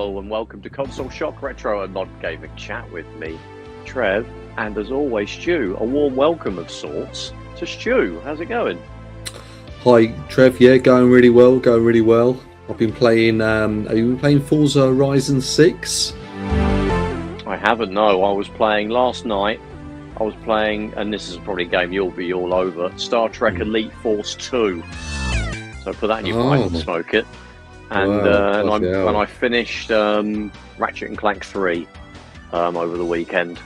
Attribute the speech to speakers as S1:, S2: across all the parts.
S1: Hello and welcome to Console Shock Retro and Mod Gaming Chat with me, Trev, and as always, Stu. A warm welcome of sorts to Stu. How's it going?
S2: Hi, Trev. Yeah, going really well. I've been playing. Have you been playing Forza Horizon 6?
S1: I haven't. No, I was playing last night. And this is probably a game you'll be all over. Star Trek Elite Force 2. So put that in your pipe and smoke it. And and I finished Ratchet and Clank 3 over the weekend.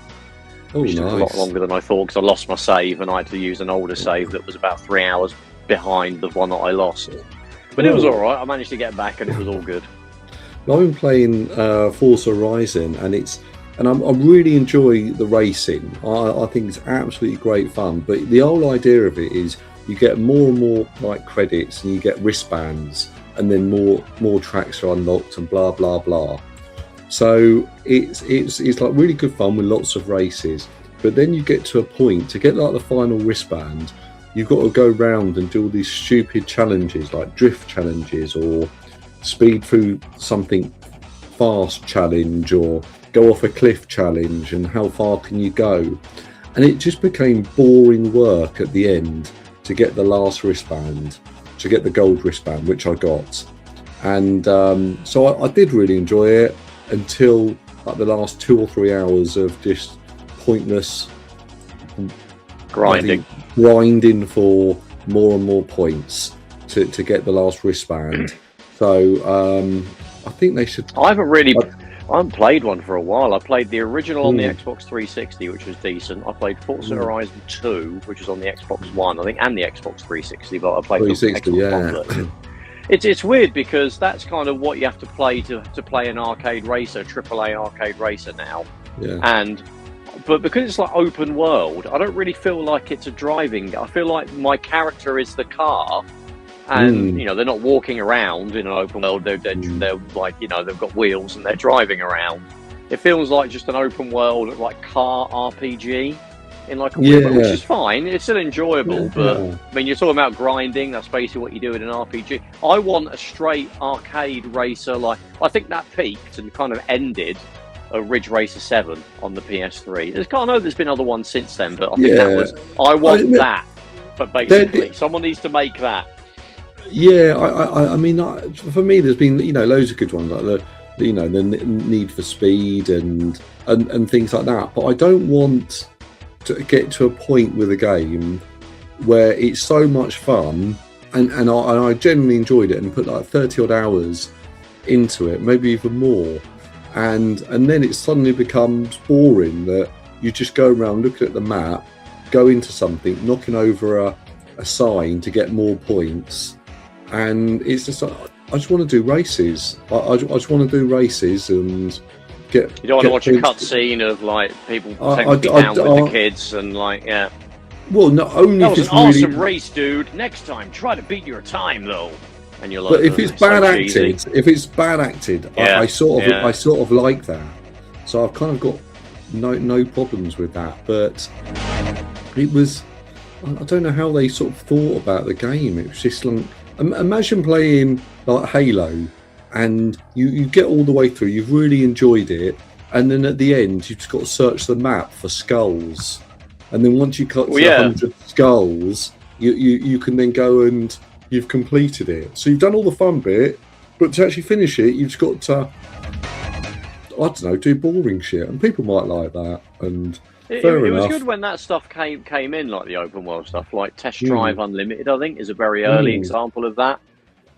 S1: Which took a lot longer than I thought because I lost my save and I had to use an older save that was about 3 hours behind the one that I lost. But it was alright, I managed to get back and it was all good.
S2: I've been playing Forza Horizon and I really enjoy the racing. I think it's absolutely great fun. But the whole idea of it is you get more and more like credits and you get wristbands and then more tracks are unlocked and blah blah blah. So it's like really good fun with lots of races. But then you get to a point to get like the final wristband, you've got to go round and do all these stupid challenges like drift challenges or speed through something fast challenge or go off a cliff challenge and how far can you go. And it just became boring work at the end to get the last wristband, to get the gold wristband, which I got. And so I did really enjoy it until like the last 2 or 3 hours of just pointless
S1: grinding
S2: for more and more points to get the last wristband. So I think they should.
S1: I haven't played one for a while. I played the original on the Xbox 360, which was decent. I played Forza Horizon 2, which was on the Xbox One, I think, and the Xbox 360, but I played the Xbox One version. It's weird because that's kind of what you have to play to play an arcade racer, AAA arcade racer now.
S2: Yeah.
S1: But because it's like open world, I don't really feel like it's a driving. I feel like my character is the car. And they're not walking around in an open world. They're like they've got wheels and they're driving around. It feels like just an open world like car RPG in like a weird, which is fine. It's still enjoyable, but I mean, you're talking about grinding. That's basically what you do in an RPG. I want a straight arcade racer. Like I think that peaked and kind of ended at Ridge Racer 7 on the PS3. I know there's been other ones since then, but I think that was. I want that, but basically, someone needs to make that.
S2: Yeah, I mean, for me, there's been loads of good ones like the Need for Speed and things like that. But I don't want to get to a point with a game where it's so much fun and I genuinely enjoyed it and put like 30 odd hours into it, maybe even more, and then it suddenly becomes boring that you just go around looking at the map, go into something, knocking over a sign to get more points. And it's just I just want to do races. I just want to do races and get.
S1: You don't want to watch a cutscene of like people taking down with the kids and like
S2: Well, not only
S1: that was an awesome race, dude. Next time, try to beat your time though. And you're like,
S2: but if it's bad acted, I sort of like that. So I've kind of got no problems with that. But it was, I don't know how they sort of thought about the game. It was just like. Imagine playing like Halo and you get all the way through, you've really enjoyed it, and then at the end you've just got to search the map for skulls, and then once you cut to 100 skulls you can then go and you've completed it. So you've done all the fun bit, but to actually finish it you've just got to, I don't know, do boring shit, and people might like that. And
S1: it was good when that stuff came in, like the open world stuff, like Test Drive Unlimited. I think is a very early example of that,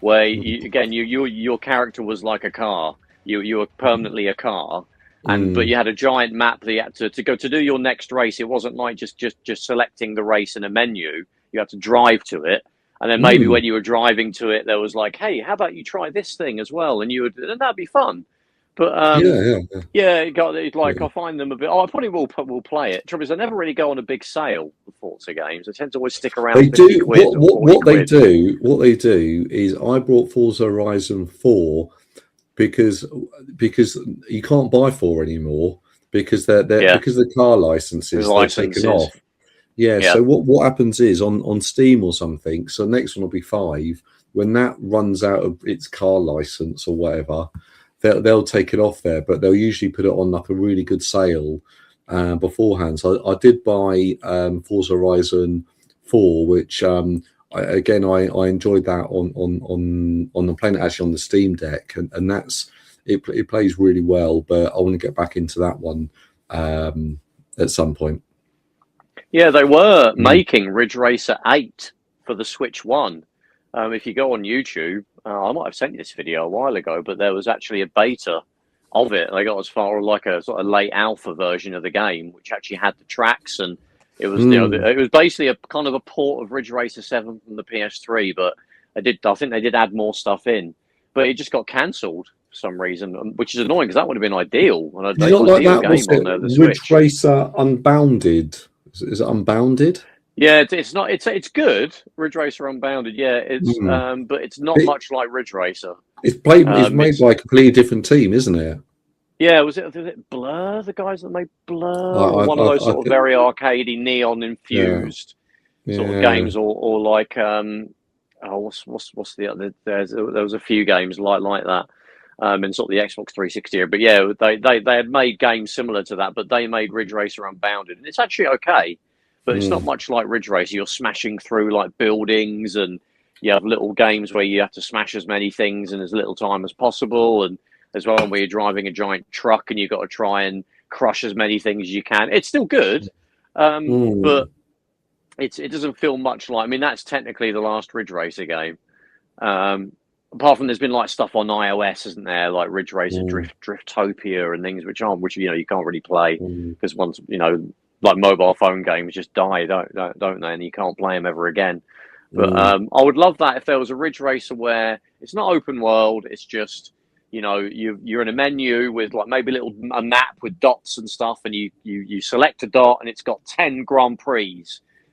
S1: where your character was like a car. You were permanently a car, but you had a giant map that you had to go to do your next race. It wasn't like just selecting the race in a menu. You had to drive to it, and then maybe when you were driving to it, there was like, hey, how about you try this thing as well? And and that'd be fun. But I find them a bit. I probably will play it. Trouble is, I never really go on a big sale for Forza games. I tend to always stick around.
S2: They do what they do. What they do is, I brought Forza Horizon 4 because you can't buy 4 anymore because because the car licenses are taken off. Yeah. So what happens is on Steam or something. So the next one will be 5. When that runs out of its car license or whatever. they'll take it off there, but they'll usually put it on like a really good sale beforehand. So I did buy Forza Horizon 4, which I enjoyed that on the plane, actually on the Steam Deck, and that's it plays really well. But I want to get back into that one at some point.
S1: Yeah, they were making Ridge Racer 8 for the Switch 1. If you go on YouTube, I might have sent you this video a while ago, but there was actually a beta of it. They got as far as like a sort of late alpha version of the game, which actually had the tracks, and it was it was basically a kind of a port of Ridge Racer 7 from the PS3. But I think they did add more stuff in, but it just got cancelled for some reason, which is annoying because that would have been ideal. And
S2: Did you not like that? Was it the Ridge Racer Unbounded? Is it Unbounded?
S1: Yeah, it's not. It's good. Ridge Racer Unbounded. Yeah, it's but it's not much like Ridge Racer.
S2: It's made by a completely different team, isn't it?
S1: Yeah, was it Blur? The guys that made Blur, one of those sort of very arcadey, neon infused sort of games, or like what's the other? There was a few games like that. In sort of the Xbox 360 era. But yeah, they had made games similar to that, but they made Ridge Racer Unbounded, and it's actually okay, but it's not much like Ridge Racer. You're smashing through like buildings, and you have little games where you have to smash as many things in as little time as possible, and there's one where you're driving a giant truck and you've got to try and crush as many things as you can. It's still good, but it doesn't feel much like. I mean, that's technically the last Ridge Racer game. Apart from there's been like stuff on iOS, isn't there? Like Ridge Racer, Driftopia, and things which you can't really play because once like mobile phone games just die, don't they? And you can't play them ever again. But I would love that if there was a Ridge Racer where it's not open world. It's just you're in a menu with like maybe a map with dots and stuff, and you select a dot and it's got 10 Grand Prix.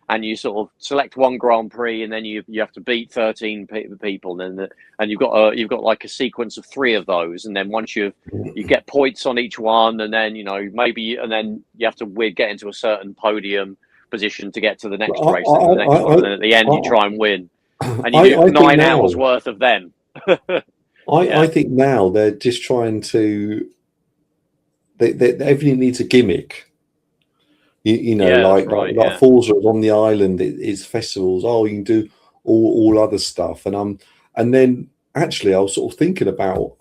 S1: And you sort of select one Grand Prix, and then you have to beat 13 people, and you've got like a sequence of 3 of those, and then once you get points on each one, and then and then you have to get into a certain podium position to get to the next race, and then at the end you try and win, and you do 9 hours worth of them.
S2: I think now they're just trying to. Everything needs a gimmick. Like Forza on the island, it's festivals. Oh, you can do all other stuff, and then actually, I was sort of thinking about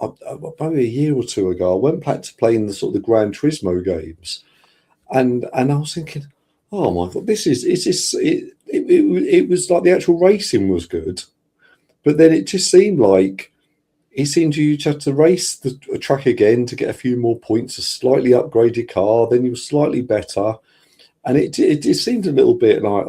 S2: probably a year or two ago. I went back to playing the sort of the Gran Turismo games, and I was thinking, oh my god, it was like the actual racing was good, but then it just seemed like you had to race the track again to get a few more points, a slightly upgraded car, then you were slightly better. And it seemed a little bit like,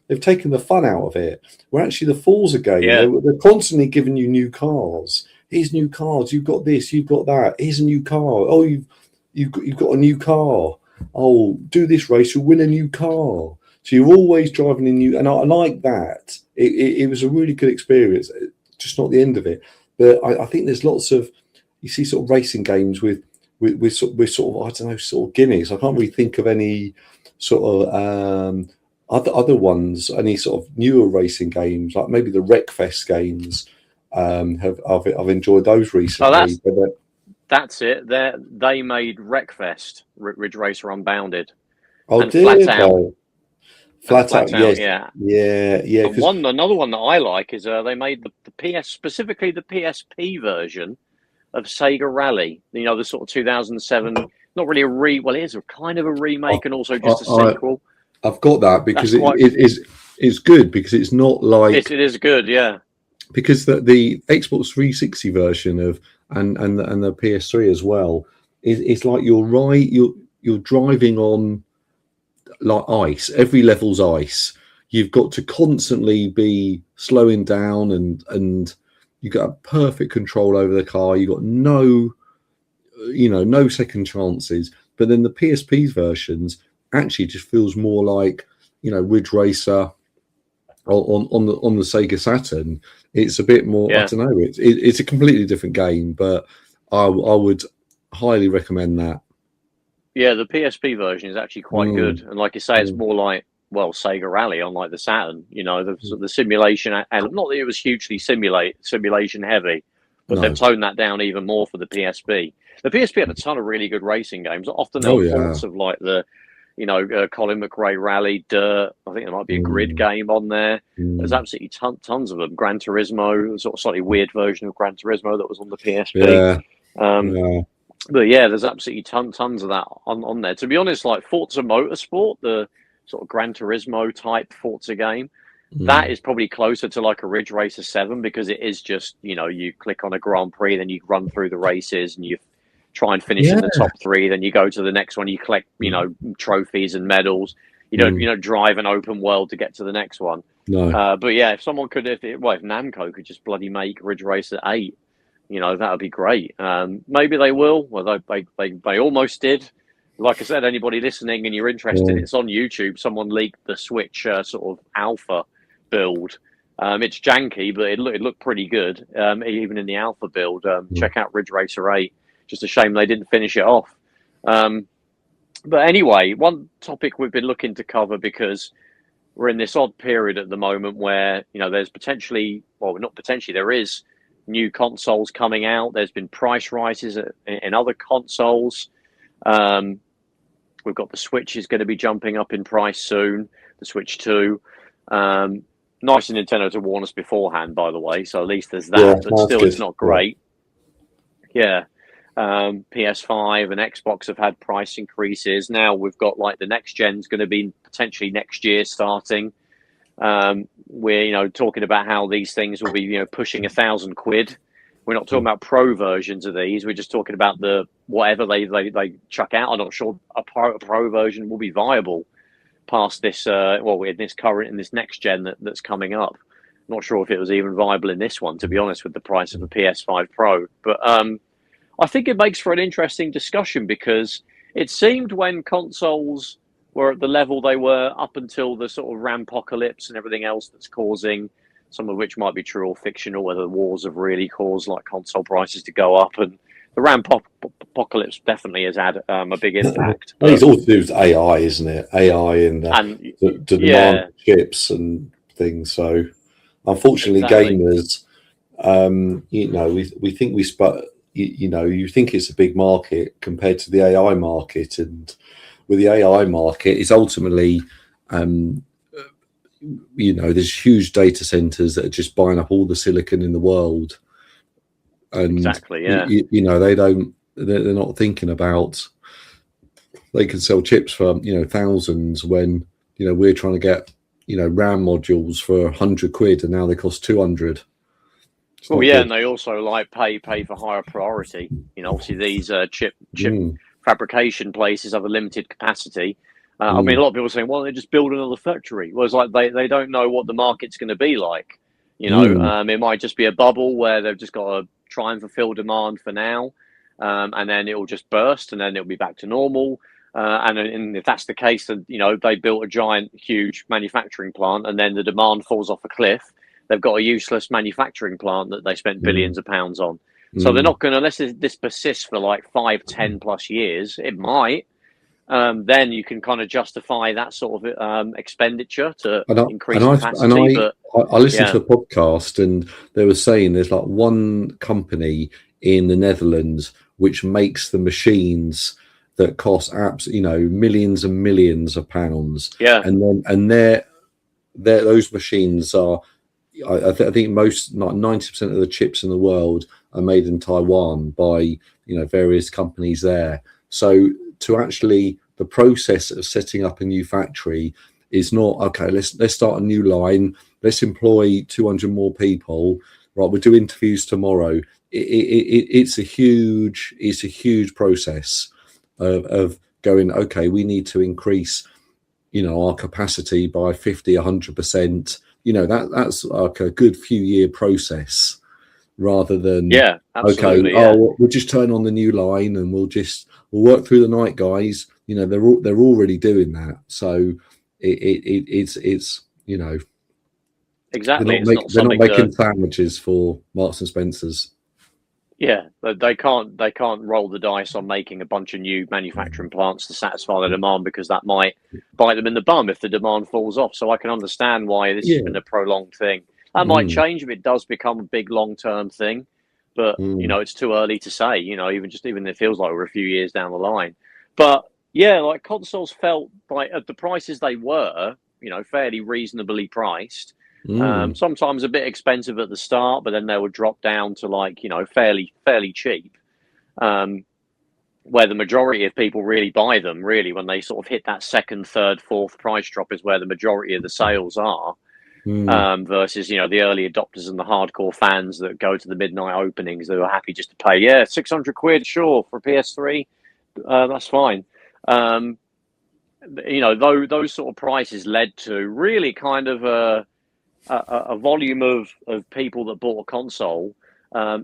S2: they've taken the fun out of it. Where actually the Forza game, they're constantly giving you new cars. Here's new cars. You've got this. You've got that. Here's a new car. Oh, you've got a new car. Oh, do this race. You'll win a new car. So you're always driving a new. And I like that. It was a really good experience. Just not the end of it. But I think there's lots of you see sort of racing games with sort of I don't know sort of gimmicks. I can't really think of any. Sort of other ones, any sort of newer racing games, like maybe the Wreckfest games. I've enjoyed those recently.
S1: That's it. They made Wreckfest, Ridge Racer Unbounded.
S2: Oh,
S1: and Flat Out.
S2: Flat Out, yes.
S1: Yeah. Another one that I like is they made specifically the PSP version of Sega Rally. The sort of 2007. Not really it is a kind of a remake and also just a sequel.
S2: I've got that because it's good because it's not like
S1: it is good, yeah.
S2: Because the Xbox 360 version of and the PS3 as well, it's like you're driving on like ice. Every level's ice. You've got to constantly be slowing down and you've got perfect control over the car. You've got no second chances. But then the PSP versions actually just feels more like, Ridge Racer on the Sega Saturn. It's a bit more, I don't know, it's a completely different game, but I would highly recommend that.
S1: Yeah, the PSP version is actually quite good. And like you say, it's more like, Sega Rally on like the Saturn, the simulation, and not that it was hugely simulation heavy, but they've
S2: No.
S1: toned that down even more for the PSP. The PSP had a ton of really good racing games. Often there
S2: Oh
S1: were
S2: yeah.
S1: ports of like the, Colin McRae Rally, Dirt. I think there might be a grid
S2: Mm.
S1: game on there. There's
S2: Mm.
S1: absolutely tons of them. Gran Turismo, sort of slightly weird version of Gran Turismo that was on the PSP.
S2: Yeah.
S1: Um,
S2: Yeah.
S1: but yeah, there's absolutely tons of that on there. To be honest, like Forza Motorsport, the sort of Gran Turismo type Forza game, that
S2: Mm.
S1: is probably closer to like a Ridge Racer 7 because it is just, you click on a Grand Prix, then you run through the races and you try and finish in
S2: Yeah.
S1: the top three, then you go to the next one, you collect, trophies and medals. You don't drive an open world to get to the next one.
S2: No.
S1: But yeah, if someone could, if Namco could just bloody make Ridge Racer 8, that would be great. Maybe they will. Well, they almost did. Like I said, anybody listening and you're interested,
S2: Yeah.
S1: it's on YouTube. Someone leaked the Switch sort of alpha build. It's janky, but it looked pretty good, even in the alpha build. Check out Ridge Racer 8. Just a shame they didn't finish it off. But anyway, one topic we've been looking to cover because we're in this odd period at the moment where, there's potentially, well, not potentially, there is new consoles coming out. There's been price rises in other consoles. We've got the Switch is going to be jumping up in price soon, the Switch 2. Nice of Nintendo to warn us beforehand, by the way, so at least there's that,
S2: Yeah,
S1: but
S2: that's
S1: still
S2: good.
S1: it's not great. Yeah. PS5 and Xbox have had price increases. Now we've got like the next gen's going to be potentially next year starting. We're talking about how these things will be pushing £1,000. We're not talking about pro versions of these. We're just talking about the whatever they chuck out. I'm not sure a pro version will be viable past this. In this next gen that's coming up. Not sure if it was even viable in this one, to be honest, with the price of a PS5 Pro. But I think it makes for an interesting discussion because it seemed when consoles were at the level they were up until the sort of rampocalypse and everything else that's causing, some of which might be true or fictional, whether the wars have really caused like console prices to go up. And the rampocalypse definitely has had a big impact.
S2: I think it's all to do with AI, isn't it? AI and the demand for chips and things. So, unfortunately,
S1: exactly.
S2: gamers, we think you think it's a big market compared to the AI market, and with the AI market, it's ultimately, there's huge data centers that are just buying up all the silicon in the world, and
S1: exactly, yeah.
S2: They're not thinking about they can sell chips for thousands when we're trying to get RAM modules for £100 and now they cost 200.
S1: Well, yeah, and they also like pay for higher priority. Obviously these chip fabrication places have a limited capacity. I mean, a lot of people are saying, well, they just build another factory. Well, it's like they don't know what the market's going to be like. It might just be a bubble where they've just got to try and fulfill demand for now, and then it will just burst, and then it'll be back to normal. And if that's the case, then they built a giant, huge manufacturing plant, and then the demand falls off a cliff. They've got a useless manufacturing plant that they spent billions of pounds on. So they're not going to, unless this persists for like 5, 10 plus years, it might. Then you can kind of justify that sort of expenditure to increase capacity.
S2: I listened to a podcast and they were saying there's like one company in the Netherlands which makes the machines that cost millions and millions of pounds.
S1: Yeah,
S2: and those machines are. I think most, like 90% of the chips in the world are made in Taiwan by various companies there. So to actually the process of setting up a new factory is not okay. Let's start a new line. Let's employ 200 more people. Right, we'll do interviews tomorrow. It's a huge process of going. Okay, we need to increase our capacity by 50, 100%. That's like a good few year process rather than we'll just turn on the new line and we'll work through the night, guys. They're already doing that. So it's
S1: exactly.
S2: They're not making sandwiches for Marks and Spencers.
S1: Yeah, they can't roll the dice on making a bunch of new manufacturing plants to satisfy the demand because that might bite them in the bum if the demand falls off. So I can understand why this has been a prolonged thing. That might change if it does become a big long-term thing. but it's too early to say. Even it feels like we're a few years down the line. But yeah, like consoles felt like at the prices they were, fairly reasonably priced. Sometimes a bit expensive at the start, but then they would drop down to like fairly cheap. Where the majority of people really buy them, really when they sort of hit that second, third, fourth price drop is where the majority of the sales are. Versus the early adopters and the hardcore fans that go to the midnight openings that are happy just to pay £600, sure, for a PS3, that's fine. Those sort of prices led to really kind of a volume of people that bought a console. I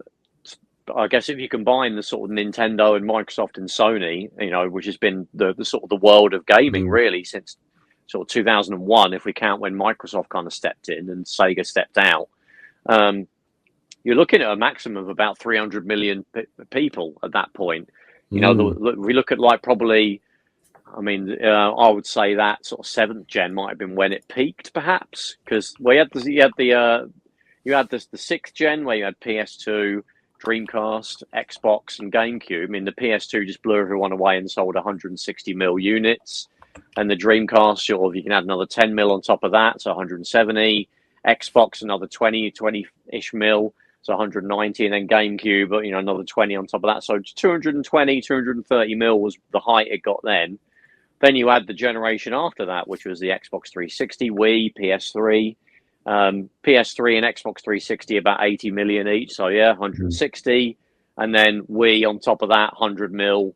S1: guess if you combine the sort of Nintendo and Microsoft and Sony, which has been the sort of the world of gaming really since sort of 2001, if we count when Microsoft kind of stepped in and Sega stepped out, you're looking at a maximum of about 300 million people at that point. We look at like probably, I would say that sort of 7th gen might have been when it peaked, perhaps, because you had the 6th gen where you had PS2, Dreamcast, Xbox, and GameCube. The PS2 just blew everyone away and sold 160 mil units. And the Dreamcast, you can add another 10 mil on top of that, so 170. Xbox, another 20-ish mil, so 190. And then GameCube, another 20 on top of that. So 220, 230 mil was the height it got then. Then you add the generation after that, which was the Xbox 360, Wii, PS3. PS3 and Xbox 360 about 80 million each, so 160. And then Wii on top of that, 100 mil.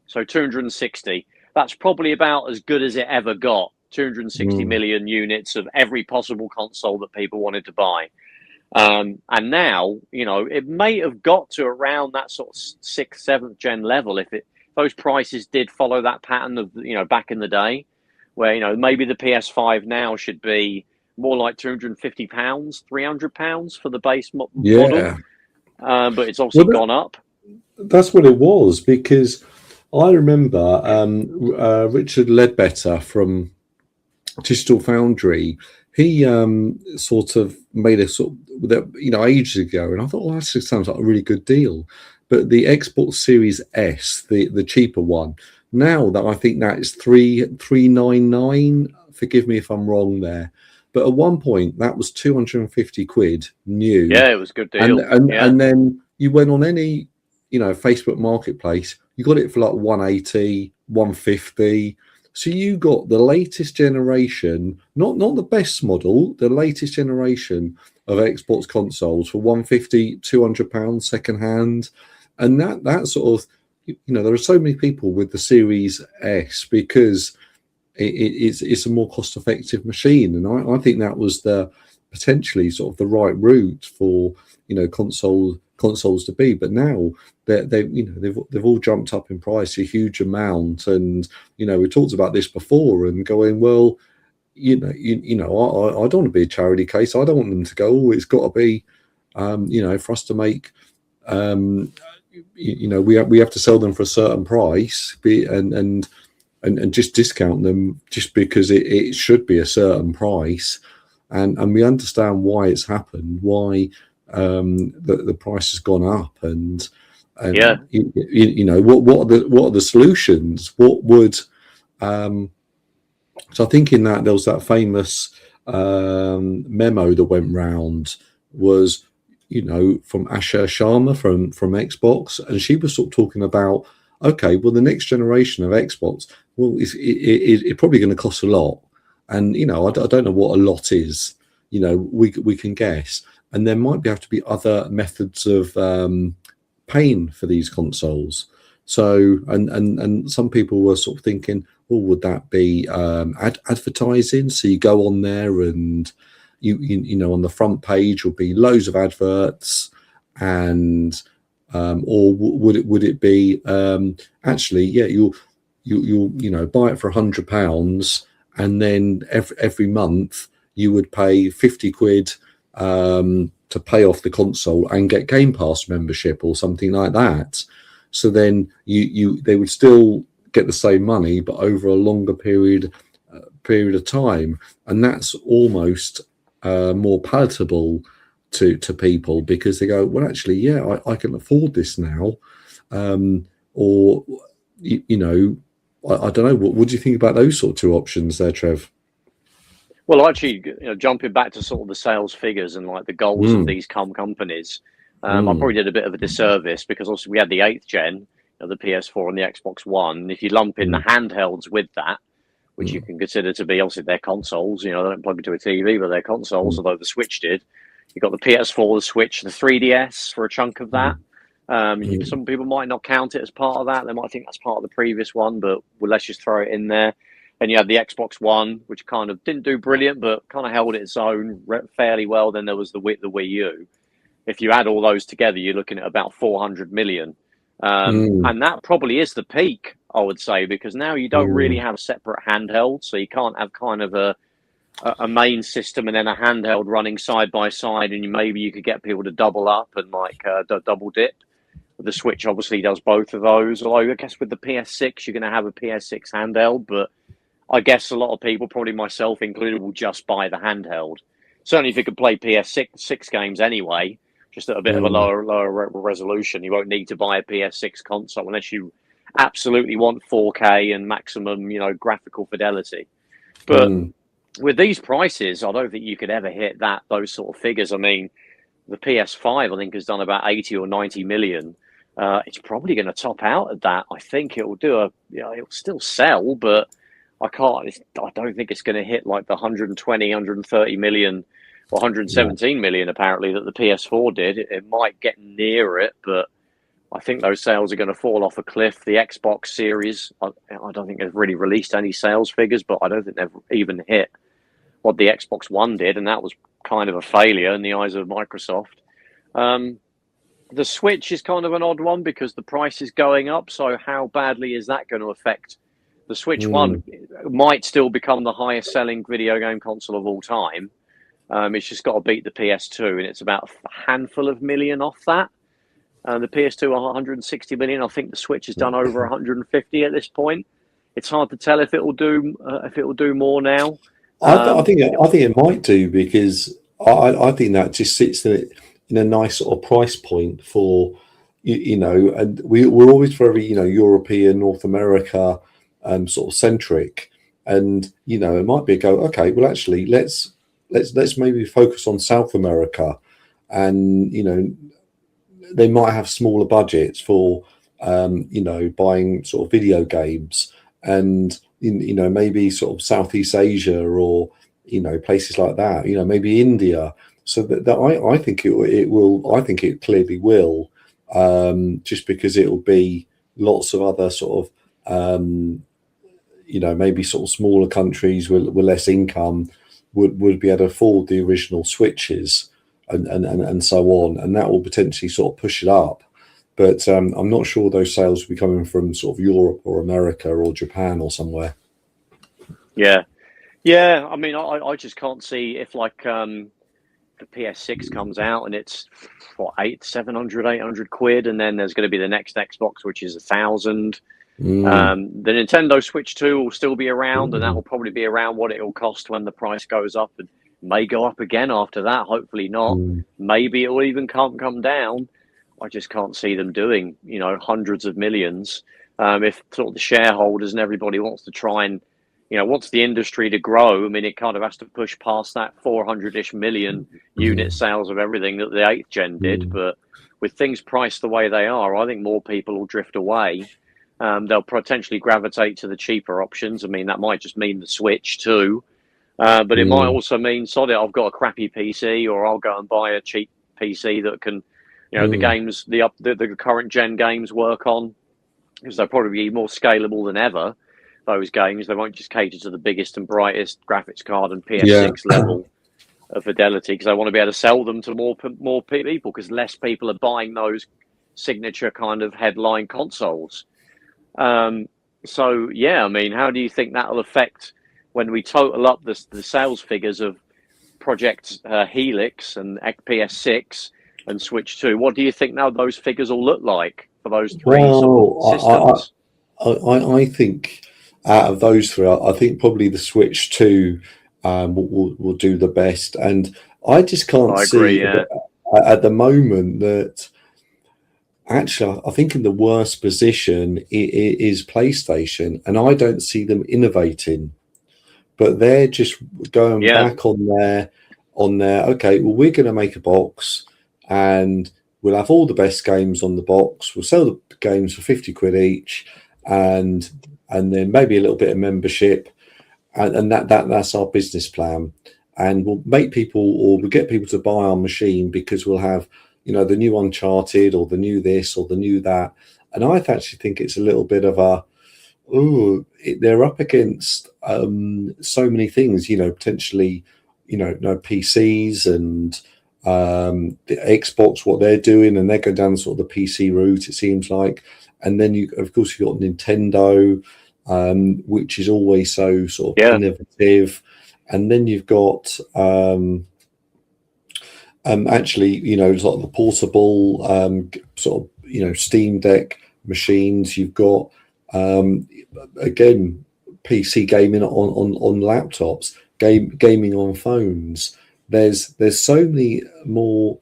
S1: So 260. That's probably about as good as it ever got. 260 million units of every possible console that people wanted to buy. And now, it may have got to around that sort of 6th, 7th gen level if those prices did follow that pattern of, back in the day, where, maybe the PS5 now should be more like £250, £300 for the base model. But it's obviously gone up.
S2: That's what it was, because I remember Richard Ledbetter from Digital Foundry. He sort of made a sort of, ages ago, and I thought, that sounds like a really good deal. But the Xbox Series S, the cheaper one, now that I think that is £399. Forgive me if I'm wrong there. But at one point, that was 250 quid new.
S1: Yeah, it was a good deal.
S2: And then you went on any, Facebook Marketplace, you got it for like 180, 150. So you got the latest generation, not the best model, the latest generation of Xbox consoles for 150, £200 second hand. And that sort of, there are so many people with the Series S because it's a more cost-effective machine, and I think that was the potentially sort of the right route for consoles to be. But now they've all jumped up in price a huge amount, and we talked about this before and going, well, I don't want to be a charity case. I don't want them to go, oh, it's got to be, for us to make, we have to sell them for a certain price, and just discount them just because it should be a certain price, and we understand why it's happened, why the price has gone up, and what are the solutions? What would so I think in that there was that famous memo that went round was from Asha Sharma from Xbox, and she was sort of talking about, okay, well, the next generation of Xbox, well, it's probably going to cost a lot. And, I don't know what a lot is. We can guess. And there might have to be other methods of paying for these consoles. So, and some people were sort of thinking, well, would that be advertising? So you go on there and, on the front page will be loads of adverts, and or would it be actually, you'll buy it for £100, and then every month you would pay 50 quid to pay off the console and get Game Pass membership or something like that. So then they would still get the same money, but over a longer period of time, and that's almost more palatable to people, because they go, well, actually, yeah, I can afford this now, or you know, I don't know. What do you think about those sort of two options there, Trev?
S1: Well, actually, jumping back to sort of the sales figures and like the goals of these companies, I probably did a bit of a disservice, because also we had the 8th gen, the PS4 and the Xbox One. And if you lump in the handhelds with that, which you can consider to be, obviously, their consoles, they don't plug into a TV, but they're consoles, although the Switch did. You've got the PS4, the Switch, the 3DS for a chunk of that. Some people might not count it as part of that. They might think that's part of the previous one, but let's just throw it in there. And you had the Xbox One, which kind of didn't do brilliant, but kind of held its own fairly well. Then there was the Wii U. If you add all those together, you're looking at about 400 million. And that probably is the peak, I would say, because now you don't really have separate handhelds, so you can't have kind of a main system and then a handheld running side by side, and maybe you could get people to double up and like double dip. The Switch obviously does both of those, although I guess with the PS6 you're going to have a PS6 handheld, but I guess a lot of people, probably myself included, will just buy the handheld. Certainly if you could play PS6 games anyway, just at a bit of a lower resolution, you won't need to buy a PS6 console unless you absolutely want 4K and maximum, graphical fidelity. But with these prices, I don't think you could ever hit those sort of figures. I mean, the PS5, I think, has done about 80 or 90 million. It's probably going to top out at that. I think it will it'll still sell, but I don't think it's going to hit like the 120, 130 million or 117 million, apparently, that the PS4 did. It might get near it, but I think those sales are going to fall off a cliff. The Xbox Series, I don't think they've really released any sales figures, but I don't think they've even hit what the Xbox One did, and that was kind of a failure in the eyes of Microsoft. The Switch is kind of an odd one because the price is going up, so how badly is that going to affect the Switch? One might still become the highest selling video game console of all time. It's just got to beat the PS2, and it's about a handful of million off that. The PS2 are 160 million. I think the Switch has done over 150 at this point. It's hard to tell if it will do more now.
S2: I think it might do, because I think that just sits in a nice sort of price point for and we're always very European, North America sort of centric, and it might be a go, okay, well, actually let's maybe focus on South America, and they might have smaller budgets for buying sort of video games, and maybe sort of Southeast Asia, or places like that, maybe India. So that I think it will. I think it clearly will, just because it will be lots of other sort of maybe sort of smaller countries with less income would be able to afford the original Switches and so on, and that will potentially sort of push it up. But I'm not sure those sales will be coming from sort of Europe or America or Japan or somewhere.
S1: Yeah. I mean, I just can't see if like the PS6 comes out and it's 700, 800 quid, and then there's going to be the next Xbox, which is 1,000. The Nintendo Switch 2 will still be around, and that will probably be around what it will cost when the price goes up, and may go up again after that. Hopefully not. Maybe it will even come down. I just can't see them doing hundreds of millions. If sort of the shareholders and everybody wants to try and wants the industry to grow, I mean, it kind of has to push past that 400-ish million unit sales of everything that the 8th gen did. But with things priced the way they are, I think more people will drift away. They'll potentially gravitate to the cheaper options. I mean, that might just mean the Switch too. But it might also mean, sod it, I've got a crappy PC, or I'll go and buy a cheap PC that can, the games, the current gen games work on, because they'll probably be more scalable than ever. Those games, they won't just cater to the biggest and brightest graphics card and PS6 level of fidelity, because they want to be able to sell them to more people, because less people are buying those signature kind of headline consoles. So yeah, I mean, how do you think that will affect when we total up the sales figures of Project Helix and PS6 and Switch 2? What do you think now those figures will look like for those three sort of systems?
S2: I think out of those three, I think probably the Switch 2 will do the best. And I just can't
S1: I agree.
S2: see
S1: Yeah,
S2: at the moment that actually I think in the worst position is PlayStation, and I don't see them innovating. But they're just going
S1: yeah,
S2: back on their okay, well, we're going to make a box and we'll have all the best games on the box. We'll sell the games for 50 quid each, and then maybe a little bit of membership, and that's our business plan. And we'll make people, or we'll get people to buy our machine because we'll have, the new Uncharted or the new this or the new that. And I actually think it's a little bit of a, they're up against so many things, potentially, no PCs and the Xbox, what they're doing, and they're going down sort of the PC route, it seems like. And then of course, you've got Nintendo, which is always so sort of
S1: yeah,
S2: innovative. And then you've got actually, sort of the portable sort of, Steam Deck machines. You've got again, PC gaming on laptops, gaming on phones. There's so many more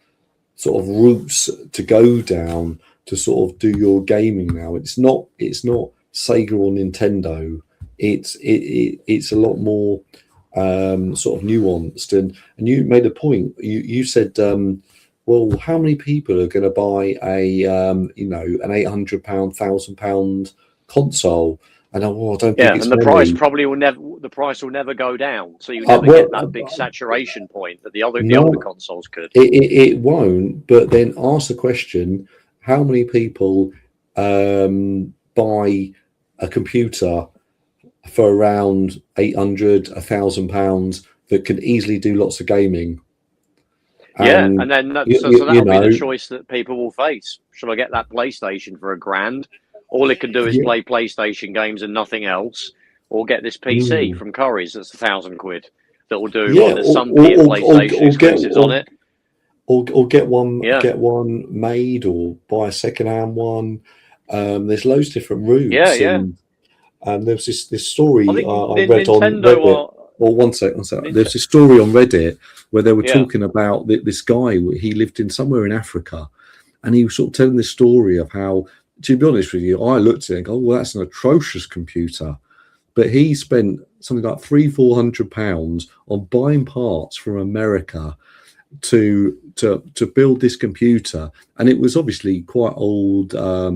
S2: sort of routes to go down to sort of do your gaming now. It's not Sega or Nintendo. It's a lot more sort of nuanced. And you made a point. You said, well, how many people are going to buy an £800, £1,000 console? And I don't think
S1: yeah.
S2: it's
S1: And the
S2: many.
S1: price will never go down. So you never get that big saturation point that the older
S2: No,
S1: consoles could.
S2: it won't. But then ask the question: how many people buy a computer for around £800, £1,000 that can easily do lots of gaming?
S1: Yeah,
S2: And
S1: and then
S2: you,
S1: so
S2: you, you
S1: that'll be the
S2: know,
S1: choice that people will face. Shall I get that PlayStation for £1,000? All it can do is
S2: yeah,
S1: play PlayStation games and nothing else, or get this PC
S2: mm,
S1: from Curry's that's £1,000 that will do
S2: yeah,
S1: right. There's some PlayStation
S2: or get
S1: exclusives on it.
S2: or
S1: Yeah,
S2: get one made or buy a second hand one. There's loads of different
S1: yeah,
S2: routes,
S1: yeah.
S2: and there was this
S1: I
S2: story
S1: think
S2: I read on
S1: Nintendo
S2: Reddit.
S1: are
S2: Well, one sec, one sec.
S1: Nint-
S2: There's this story on Reddit where they were
S1: yeah,
S2: talking about this guy. He lived in somewhere in Africa, and he was sort of telling this story of how, to be honest with you, I looked at it and go, well, that's an atrocious computer. But he spent something like £300-400 on buying parts from America to build this computer, and it was obviously quite old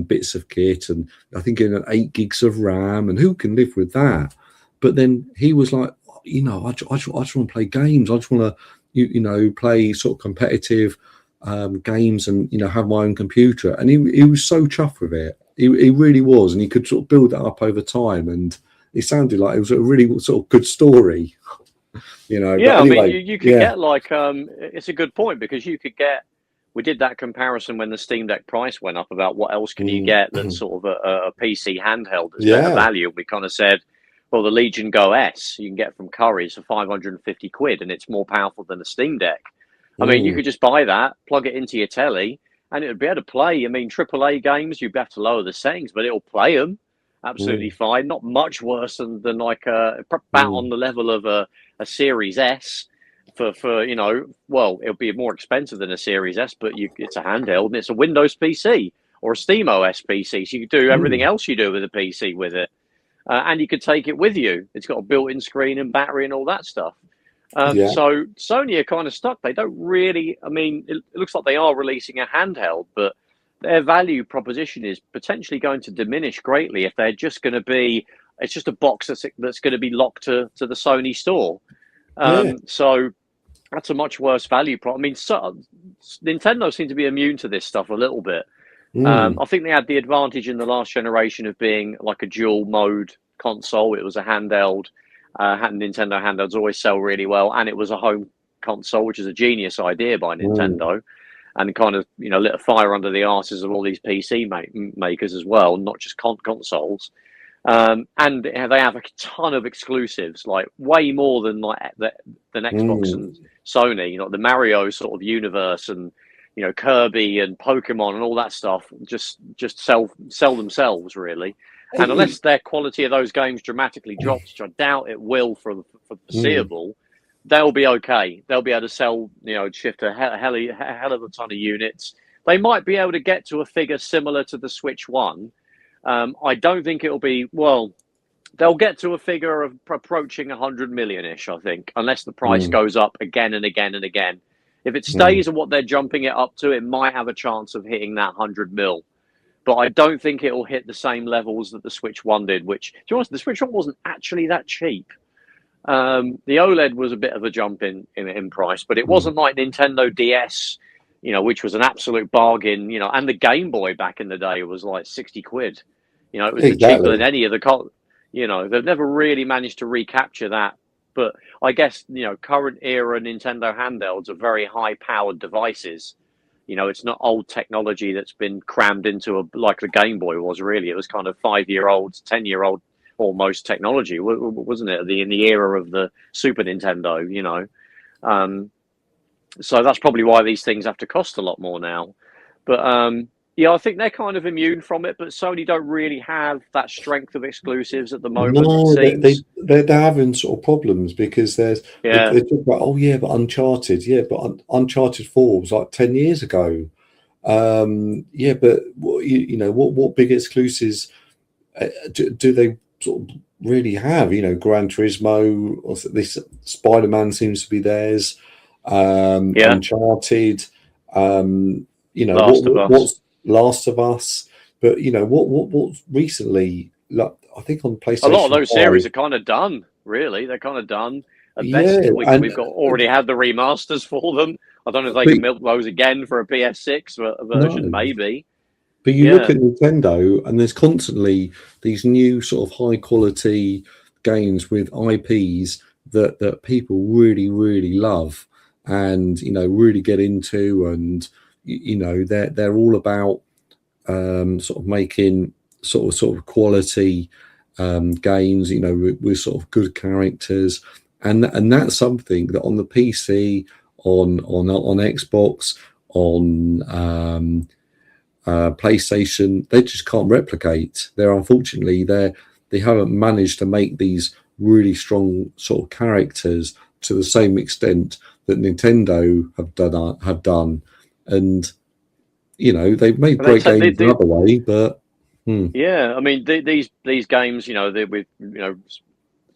S2: bits of kit, and I think in 8 gigs of RAM, and who can live with that? But then he was like, I just want to play games. I just want to play sort of competitive games, and have my own computer. And he was so chuffed with it. He really was, and he could sort of build that up over time, and it sounded like it was a really sort of good story. But
S1: yeah. I mean,
S2: anyway,
S1: you could
S2: yeah.
S1: get it's a good point because you could get. We did that comparison when the Steam Deck price went up about what else can you get that's
S2: Mm.
S1: sort of a PC handheld that's better
S2: Yeah.
S1: value. We kind of said, well, the Legion Go S you can get from Curry's for 550 quid, and it's more powerful than a Steam Deck. I mean, you
S2: Mm.
S1: could just buy that, plug it into your telly, and it would be able to play. I mean, AAA games, you'd have to lower the settings, but it'll play them absolutely
S2: Mm.
S1: fine. Not much worse than like about on
S2: Mm.
S1: the level of a Series S. For well, it'll be more expensive than a Series S, but it's a handheld and it's a Windows PC or a Steam OS PC, so you can do everything
S2: Mm.
S1: else you do with a PC with it, and you could take it with you. It's got a built-in screen and battery and all that stuff.
S2: Yeah.
S1: So Sony are kind of stuck. They don't really. I mean, it looks like they are releasing a handheld, but their value proposition is potentially going to diminish greatly if they're just going to be. It's just a box that's going to be locked to the Sony store.
S2: Yeah.
S1: So that's a much worse value prop. I mean, Nintendo seem to be immune to this stuff a little bit.
S2: Mm.
S1: I think they had the advantage in the last generation of being like a dual mode console. It was a handheld. Nintendo handhelds always sell really well, and it was a home console, which is a genius idea by
S2: Mm.
S1: Nintendo, and kind of lit a fire under the arses of all these PC makers as well, not just consoles. And they have a ton of exclusives, like way more than than Xbox
S2: Mm.
S1: and Sony. The Mario sort of universe, and Kirby and Pokemon and all that stuff just sell themselves really. And unless their quality of those games dramatically drops, which I doubt it will for the
S2: Mm.
S1: foreseeable, they'll be okay. They'll be able to sell, shift a hell of a ton of units. They might be able to get to a figure similar to the Switch One. I don't think it'll be, well, they'll get to a figure of approaching 100 million-ish, I think, unless the price goes up again and again and again. If it stays at what they're jumping it up to, it might have a chance of hitting that 100 mil. But I don't think it'll hit the same levels that the Switch One did, which, to be honest, the Switch One wasn't actually that cheap. The OLED was a bit of a jump in price, but it wasn't like Nintendo DS, which was an absolute bargain, and the Game Boy back in the day was like 60 quid. It was cheaper than any of the, they've never really managed to recapture that. But I guess, current era Nintendo handhelds are very high powered devices. It's not old technology that's been crammed into like the Game Boy was, really. It was kind of 5-year-old, 10-year-old almost technology, wasn't it? In the era of the Super Nintendo, so that's probably why these things have to cost a lot more now. But I think they're kind of immune from it. But Sony don't really have that strength of exclusives at the moment.
S2: No,
S1: it seems.
S2: they're having sort of problems because they talk about, but Uncharted, but Uncharted 4 was like 10 years ago. But what big exclusives do they sort of really have? Gran Turismo, or this Spider-Man seems to be theirs. Uncharted. What's Last of Us? But what recently? Like, I think on PlayStation,
S1: a lot of those
S2: 5,
S1: series are kind of done. Really, they're kind of done. At best, we've got already had the remasters for them. I don't know if they can milk those again for a PS6 version, maybe.
S2: But you look at Nintendo, and there's constantly these new sort of high quality games with IPs that people really, really love, and really get into, and they're all about sort of making sort of quality games, with sort of good characters, and that's something that on the PC, on Xbox, on PlayStation, they just can't replicate. They haven't managed to make these really strong sort of characters to the same extent that Nintendo have done, and they've made great games another way, but
S1: yeah, I mean these games, we've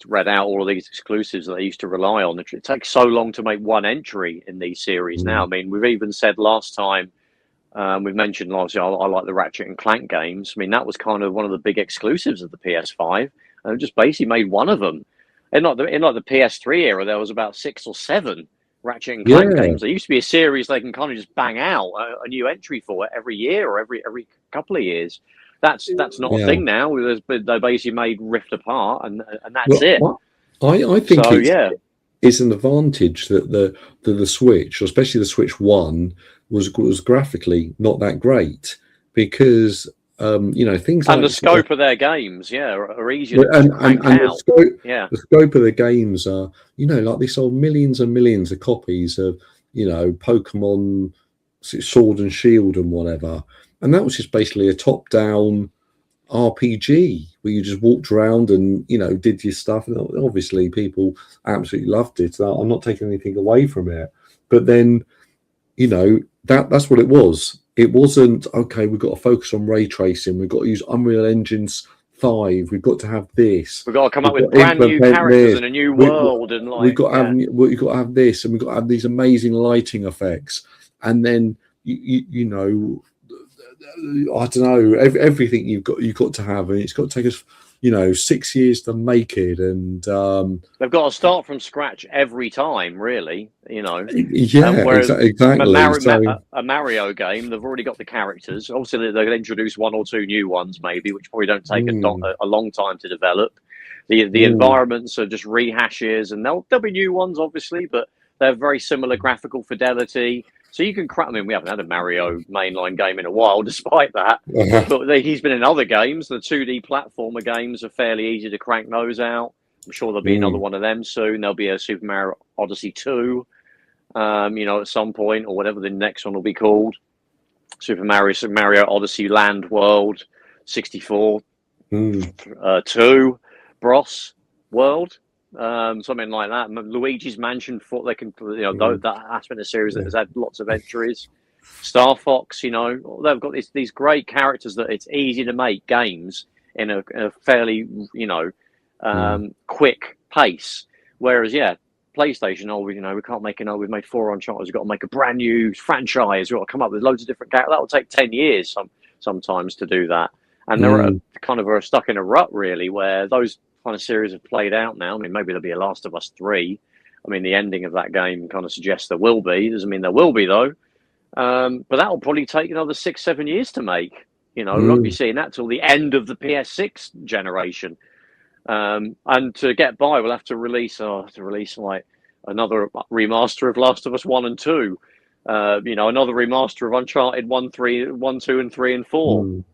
S1: read out all of these exclusives that they used to rely on. It takes so long to make one entry in these series now. I mean, we've even said last time. We've mentioned last year, I like the Ratchet and Clank games. I mean, that was kind of one of the big exclusives of the PS5, and just basically made one of them. In like the PS3 era, there was about 6 or 7 Ratchet and Clank games. There used to be a series they can kind of just bang out a new entry for it every year or every couple of years. That's not a thing now. They basically made Rift Apart, and that's it.
S2: I think it's an advantage that the Switch, especially the Switch One, was graphically not that great, because things like
S1: the scope of their games, are easier to crank out.
S2: The scope of the games are, like they sold millions and millions of copies of, Pokemon Sword and Shield and whatever, and that was just basically a top-down RPG where you just walked around and did your stuff, and obviously people absolutely loved it. So I'm not taking anything away from it, but then that's what it was. It wasn't okay. We've got to focus on ray tracing. We've got to use Unreal Engines 5. We've got to have this.
S1: We've got to come up with brand new characters and a new world, and
S2: we've got to have this, and we've got to have these amazing lighting effects, and then I don't know, everything you've got to have, and it's got to take us 6 years to make it, and
S1: they've got to start from scratch every time, really.
S2: Whereas
S1: exactly. A Mario game, they've already got the characters. Obviously, they'll introduce 1 or 2 new ones, maybe, which probably don't take a long time to develop. The environments are just rehashes, and there'll be new ones, obviously, but they're very similar graphical fidelity. So you can crack. I mean, we haven't had a Mario mainline game in a while, despite that. But he's been in other games. The 2D platformer games are fairly easy to crank those out. I'm sure there'll be another one of them soon. There'll be a Super Mario Odyssey 2, at some point, or whatever the next one will be called. Super Mario Odyssey Land World 64, 2, Bros World. something like that. Luigi's Mansion, for they can, that aspect of the series that has had lots of entries. Star Fox, they've got these great characters that it's easy to make games in a fairly, quick pace. Whereas, PlayStation, we can't make we've made 4 Uncharted, we've got to make a brand new franchise, we've got to come up with loads of different characters. That will take 10 years sometimes to do that. And they're are stuck in a rut, really, where those kind of series have played out now. I mean, maybe there'll be a Last of Us 3. I mean, the ending of that game kind of suggests there will be. Doesn't mean there will be, though. But that will probably take another 6-7 years to make. We won't be seeing that till the end of the PS6 generation. And to get by, we'll have to release like another remaster of Last of Us 1 and 2. Another remaster of Uncharted 1, 2, and 3 and 4.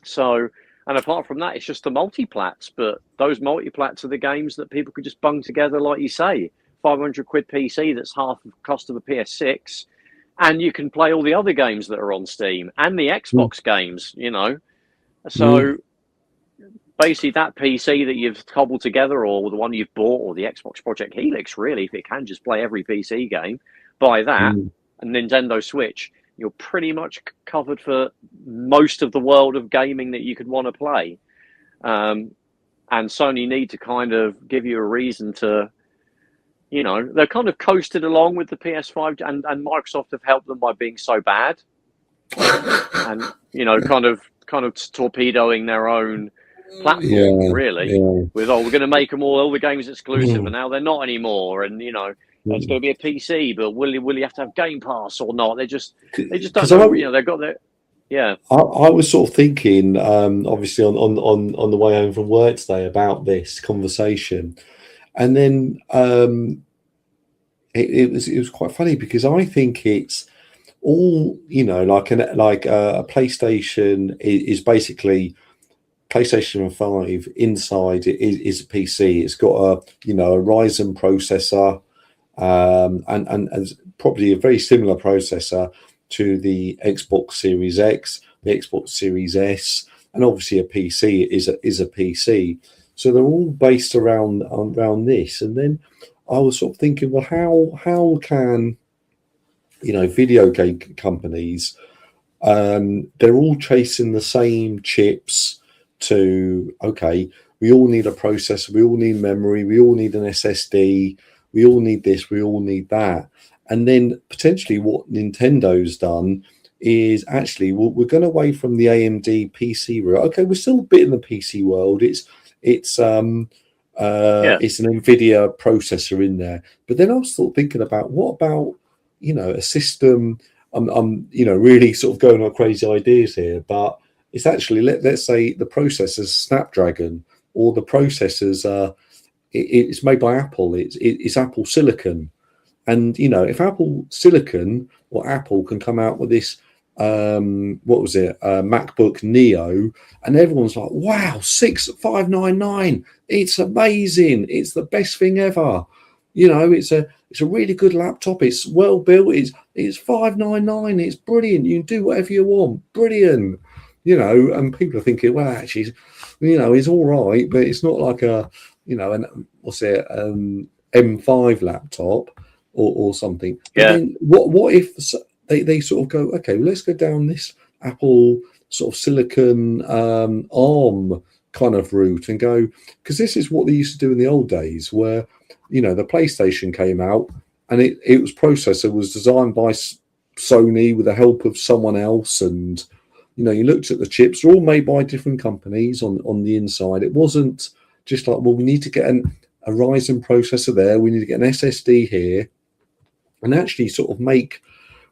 S1: So, and apart from that, it's just the multiplats. But those multiplats are the games that people could just bung together, like you say. 500 quid PC, that's half the cost of a PS6. And you can play all the other games that are on Steam and the Xbox games, So basically that PC that you've cobbled together, or the one you've bought, or the Xbox Project Helix, really, if it can just play every PC game, buy that, and Nintendo Switch, you're pretty much covered for most of the world of gaming that you could want to play. And Sony need to kind of give you a reason to... they're kind of coasted along with the PS5, and Microsoft have helped them by being so bad, and kind of torpedoing their own platform, really. With we're going to make them all the games exclusive, and now they're not anymore, and it's going to be a PC, but will you have to have Game Pass or not? They just don't know. They've got their
S2: I was sort of thinking, obviously on the way home from work today about this conversation. And then it was quite funny, because I think it's all like a PlayStation is basically PlayStation 5 inside is a PC. It's got a Ryzen processor, and probably a very similar processor to the Xbox Series X, the Xbox Series S, and obviously a PC is a PC. So they're all based around this. And then I was sort of thinking, well, how can video game companies, they're all chasing the same chips to, we all need a processor, we all need memory, we all need an SSD, we all need this, we all need that. And then potentially what Nintendo's done is actually, we're going away from the AMD PC route. Okay, we're still a bit in the PC world. It's an NVIDIA processor in there. But then I was sort of thinking about, what about, a system, I'm really sort of going on crazy ideas here, but it's actually, let's say the processor's Snapdragon, or the processors, it's made by Apple, it's Apple Silicon. And, if Apple Silicon or Apple can come out with this, MacBook Neo, and everyone's like, wow, 6,599, it's amazing, it's the best thing ever, it's a really good laptop, it's well built, it's 599, it's brilliant, you can do whatever you want, brilliant, and people are thinking, well, actually, it's all right, but it's not like a M5 laptop or something.
S1: Yeah.
S2: Then what if they sort of go, okay, well, let's go down this Apple sort of silicon ARM kind of route and go, because this is what they used to do in the old days, where the PlayStation came out and its processor was designed by Sony with the help of someone else, and you looked at the chips, they're all made by different companies on the inside. It wasn't just like, well, we need to get a Ryzen processor there, we need to get an SSD here, and actually sort of make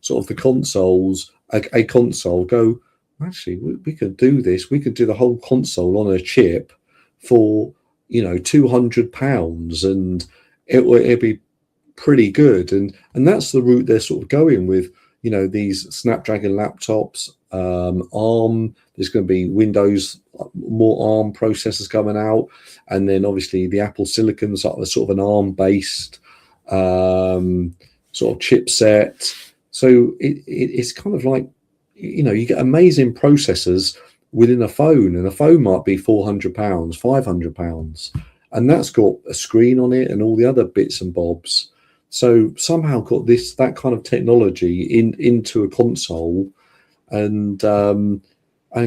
S2: sort of the consoles, a console, go, actually, we could do this. We could do the whole console on a chip for, £200, and it'd be pretty good. And that's the route they're sort of going with, these Snapdragon laptops, ARM. There's going to be Windows, more ARM processors coming out. And then obviously the Apple Silicon's like a sort of an ARM-based sort of chipset. So it's kind of like, you get amazing processors within a phone, and a phone might be £400, £500, and that's got a screen on it and all the other bits and bobs. So somehow got that kind of technology into a console, and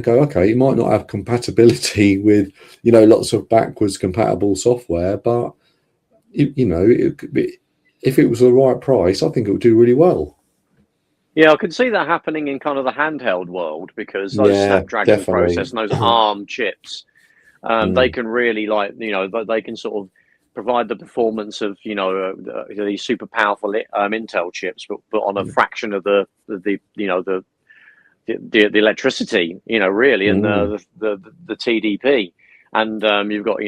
S2: go, okay, it might not have compatibility with lots of backwards compatible software, but if it was the right price, I think it would do really well.
S1: Yeah, I could see that happening in kind of the handheld world, because those
S2: Yeah,
S1: Snapdragon
S2: definitely.
S1: processors and those ARM chips, they can really, like, they can sort of provide the performance of these super powerful Intel chips, but on a fraction of the electricity, really, and the TDP, and you've got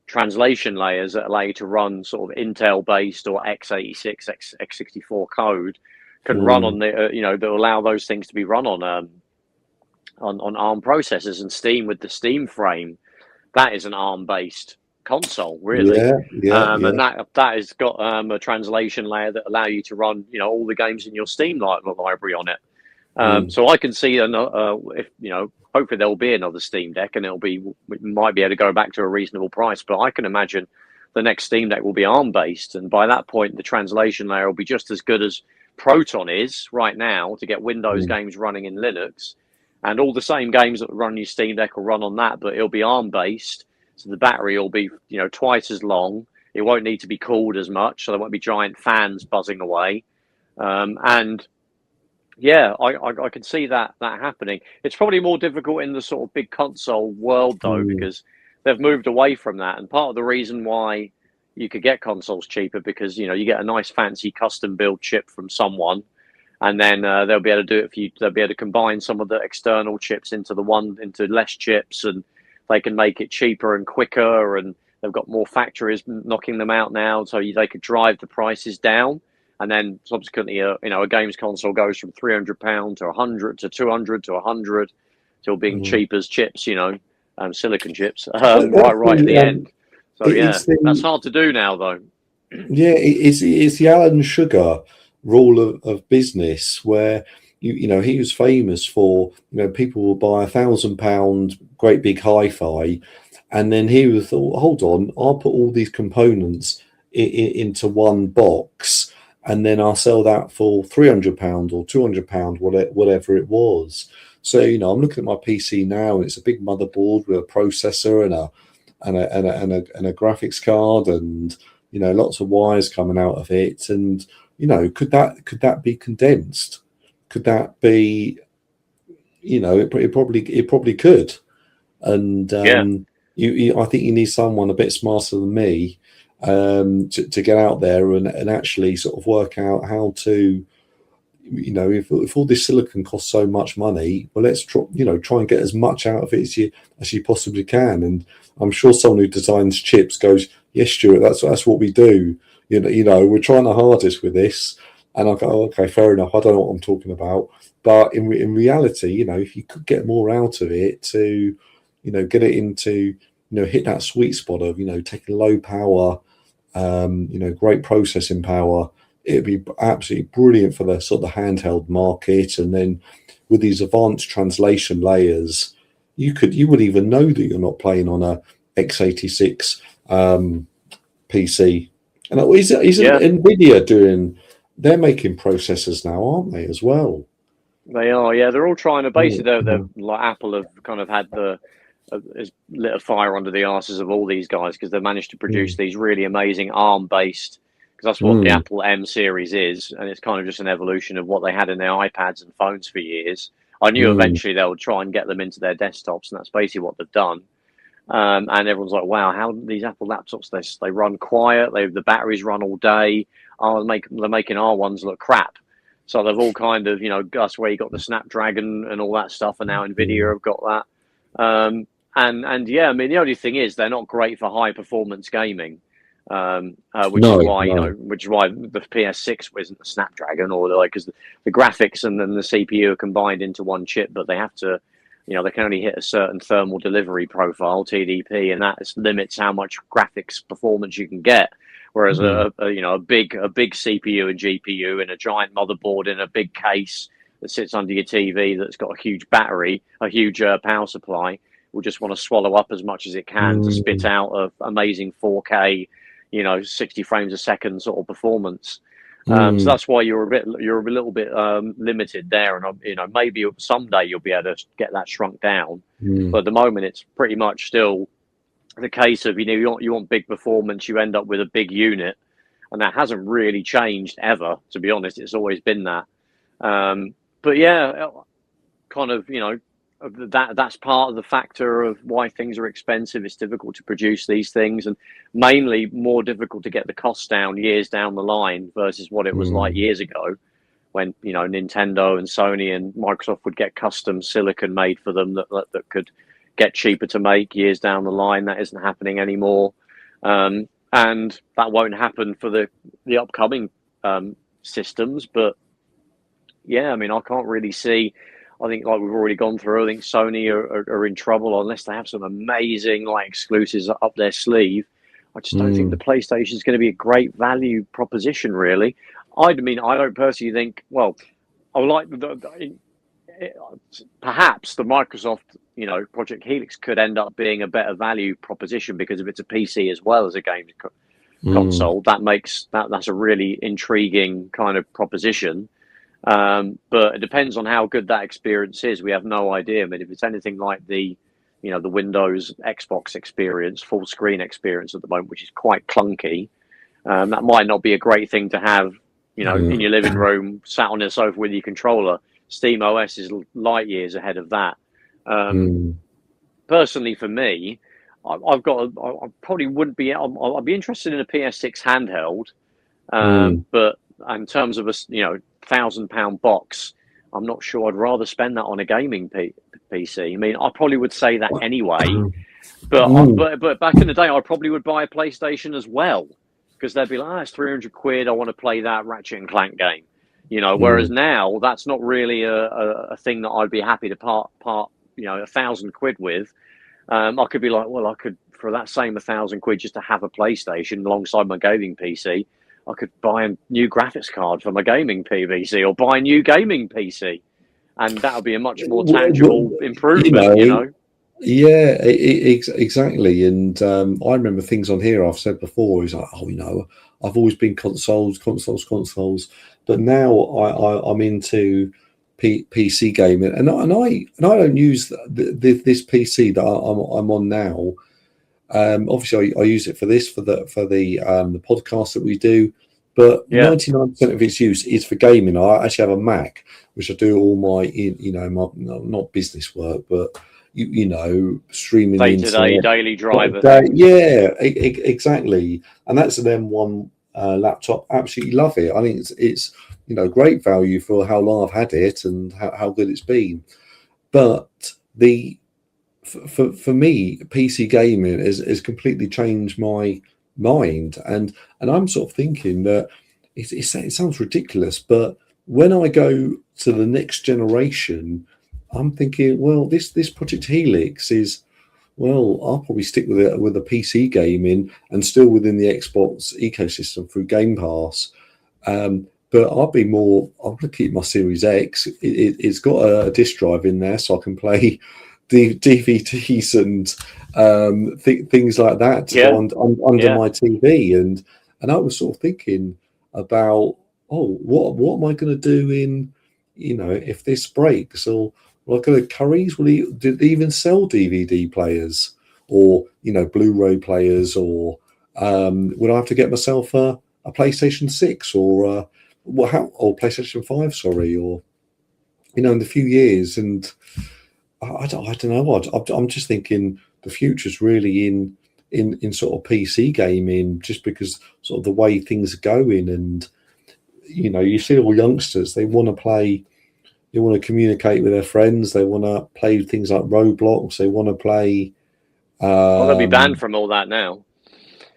S1: translation layers that allow you to run sort of Intel based or x86, x64 code can run on the that allow those things to be run on ARM processors, and Steam with the Steam frame, that is an ARM based console, really. And that has got a translation layer that allow you to run all the games in your Steam library on it. So I can see if hopefully there will be another Steam Deck, and we might be able to go back to a reasonable price, but I can imagine the next Steam Deck will be ARM based, and by that point the translation layer will be just as good as Proton is right now to get Windows games running in Linux, and all the same games that run your Steam Deck will run on that, but it'll be ARM based, so the battery will be twice as long. It won't need to be cooled as much, so there won't be giant fans buzzing away, and yeah, I can see that happening. It's probably more difficult in the sort of big console world, though, because they've moved away from that. And part of the reason why you could get consoles cheaper, because you get a nice fancy custom build chip from someone, and then they'll be able to do it for you. They'll be able to combine some of the external chips into less chips, and they can make it cheaper and quicker. And they've got more factories knocking them out now, so they could drive the prices down. And then subsequently, a games console goes from £300 to 100 to 200 to 100, till being cheap as chips, silicon chips, right at the end. So that's hard to do now, though.
S2: Yeah, it's the Alan Sugar rule of business, where he was famous for people will buy £1,000 great big hi-fi, and then he would thought, hold on, I'll put all these components into one box, and then I'll sell that for £300 or £200, whatever it was. So I'm looking at my PC now, and it's a big motherboard with a processor and a graphics card, and lots of wires coming out of it. And could that be condensed? Could that be? It probably could. And I think you need someone a bit smarter than me to get out there and actually sort of work out how to, if all this silicon costs so much money, well, let's try and get as much out of it as you possibly can. And I'm sure someone who designs chips goes, yes, Stuart, that's what we do. We're trying our hardest with this. And I go, oh, okay, fair enough. I don't know what I'm talking about. But in reality, if you could get more out of it to, get it into, hit that sweet spot of, taking low power, great processing power, it'd be absolutely brilliant for the sort of the handheld market. And then with these advanced translation layers, you would even know that you're not playing on a x86 PC. And isn't NVIDIA doing? They're making processors now, aren't they, as well?
S1: They are, yeah. They're all trying to basically. They're like Apple have kind of had has lit a fire under the arses of all these guys, because they've managed to produce these really amazing ARM-based, because that's what the Apple M series is, and it's kind of just an evolution of what they had in their iPads and phones for years. I knew eventually they'll try and get them into their desktops, and that's basically what they've done. And everyone's like, wow, how these Apple laptops, they run quiet, the batteries run all day. They're making our ones look crap. So they've all kind of, that's where you got the Snapdragon and all that stuff, and now NVIDIA have got that. And yeah, I mean, the only thing is they're not great for high performance gaming, which is why the PS6 isn't a Snapdragon, or because the graphics and then the CPU are combined into one chip, but they have to, they can only hit a certain thermal delivery profile, TDP, and that limits how much graphics performance you can get. Whereas a big CPU and GPU and a giant motherboard in a big case that sits under your TV that's got a huge battery, a huge power supply, will just want to swallow up as much as it can to spit out of amazing 4K, 60 frames a second sort of performance. So that's why you're a little bit limited there, and maybe someday you'll be able to get that shrunk down. But at the moment, it's pretty much still the case of you want big performance, you end up with a big unit, and that hasn't really changed ever. To be honest, it's always been that. But yeah, kind of that's part of the factor of why things are expensive. It's difficult to produce these things, and mainly more difficult to get the costs down years down the line versus what it was like years ago, when Nintendo and Sony and Microsoft would get custom silicon made for them that could get cheaper to make years down the line. That isn't happening anymore, and that won't happen for the upcoming systems. But yeah, I mean, I can't really see. I think, like we've already gone through, I think Sony are in trouble unless they have some amazing exclusives up their sleeve. I just don't think the PlayStation is going to be a great value proposition, really. I don't personally think. Well, I would like perhaps the Microsoft, Project Helix could end up being a better value proposition, because if it's a PC as well as a game console, that's a really intriguing kind of proposition. But it depends on how good that experience is. We have no idea. I mean, if it's anything like the Windows Xbox experience, full screen experience at the moment, which is quite clunky, that might not be a great thing to have, in your living room, sat on a sofa with your controller. Steam OS is light years ahead of that. Personally, for me, I probably wouldn't be. I'd be interested in a PS6 handheld, but in terms of a £1,000 box, I'm not sure I'd rather spend that on a gaming PC. I mean, I probably would say that anyway, but back in the day, I probably would buy a PlayStation as well, because they'd be like, it's 300 quid. I want to play that Ratchet and Clank game. Whereas now that's not really a thing that I'd be happy to part 1,000 quid with. I could be like, well, I could, for that same 1,000 quid just to have a PlayStation alongside my gaming PC, I could buy a new graphics card for my gaming PC, or buy a new gaming PC, and that would be a much more tangible improvement.
S2: Yeah, exactly. And I remember things on here I've said before is like, I've always been consoles, but now I'm into PC gaming, and I don't use this PC that I'm on now. Obviously, I use it for the podcast that we do, but 99% of its use is for gaming. I actually have a Mac, which I do all my my not business work, but streaming
S1: day-to-day daily driver.
S2: Exactly, and that's an M1 laptop. Absolutely love it. I think it's great value for how long I've had it and how good it's been. But for me, PC gaming has completely changed my mind, and I'm sort of thinking that it sounds ridiculous, but when I go to the next generation, I'm thinking, well, this Project Helix is, well, I'll probably stick with it with the PC gaming and still within the Xbox ecosystem through Game Pass. But I'm going to keep my Series X. It's got a disk drive in there, so I can play DVDs and things like that under my TV. And I was sort of thinking about, what am I going to do in, if this breaks, or like Currys, do they even sell DVD players or Blu-ray players, or would I have to get myself a PlayStation 6 or PlayStation 5, sorry, or in a few years? And I don't know. I'm just thinking the future's really in sort of PC gaming, just because sort of the way things are going, and you see all youngsters, they want to play. They want to communicate with their friends. They want to play things like Roblox. They want to play.
S1: They'll be banned from all that now.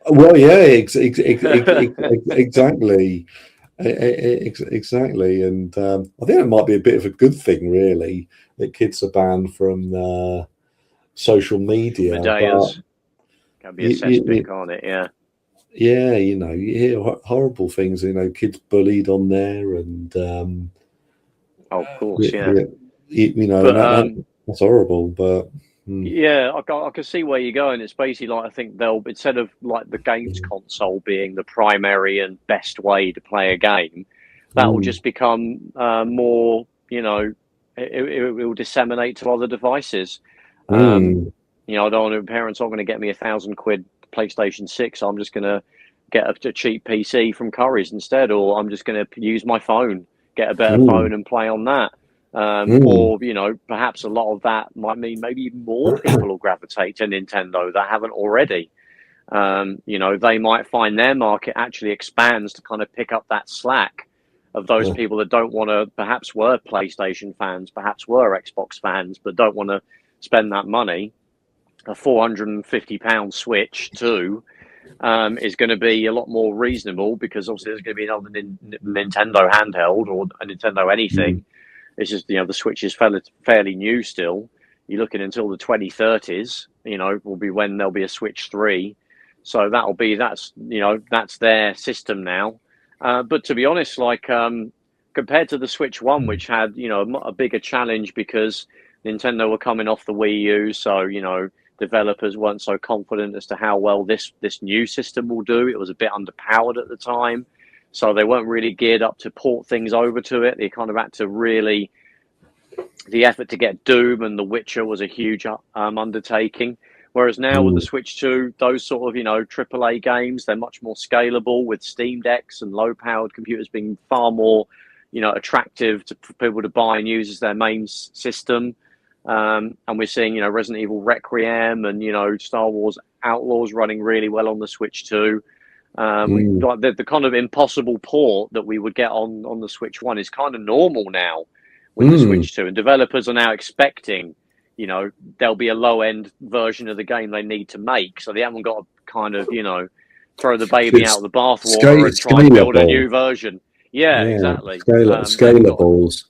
S2: Well, yeah, exactly, exactly. And I think it might be a bit of a good thing, really, that kids are banned from social media.
S1: Can be a cesspit, can't it? Yeah.
S2: Yeah, you hear horrible things. Kids bullied on there, and.
S1: Of course, yeah.
S2: That's horrible, but
S1: Yeah, I can see where you're going. It's basically like, I think they'll, instead of like the games console being the primary and best way to play a game, that will just become more, it will disseminate to other devices. I don't want parents aren't going to get me £1,000 PlayStation 6. I'm just going to get a cheap PC from Curry's instead, or I'm just going to use my phone, get a better phone and play on that. Or, perhaps a lot of that might mean maybe even more people will gravitate to Nintendo that haven't already. They might find their market actually expands to kind of pick up that slack of those people that don't want to, perhaps were PlayStation fans, perhaps were Xbox fans, but don't want to spend that money. A £450 Switch 2 is going to be a lot more reasonable, because obviously there's going to be another Nintendo handheld or a Nintendo anything. It's just, the Switch is fairly new still. You're looking until the 2030s, will be when there'll be a Switch 3. So that's their system now. But to be honest, compared to the Switch 1, which had, a bigger challenge because Nintendo were coming off the Wii U. So, developers weren't so confident as to how well this new system will do. It was a bit underpowered at the time. So they weren't really geared up to port things over to it. They kind of had to really, the effort to get Doom and The Witcher was a huge undertaking. Whereas now with the Switch 2, those sort of, AAA games, they're much more scalable, with Steam Decks and low-powered computers being far more, attractive for people to buy and use as their main system. And we're seeing, Resident Evil Requiem and, Star Wars Outlaws running really well on the Switch 2. Like the kind of impossible port that we would get on the Switch 1 is kind of normal now with the Switch 2, and developers are now expecting, there'll be a low-end version of the game they need to make, so they haven't got to kind of, throw the baby out of the bathwater and try and build a new version. Yeah, exactly.
S2: Scalables.